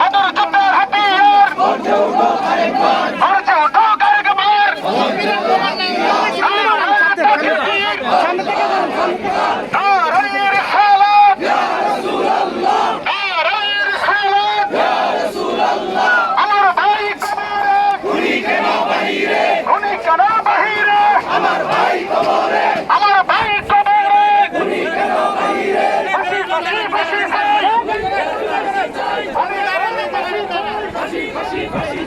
আদর যুদ্ধের হাতিয়ার গর্জে উঠো আরেকবার নারায়ে রিসালাত ইয়া রাসূলুল্লাহ নারায়ে রিসালাত ইয়া রাসূলুল্লাহ আমার ভাই কবরে খুনি কেন বাহিরে আমার ভাই কবরে খুনি কেন বাহিরে ফাঁসি ফাঁসি ফাঁসি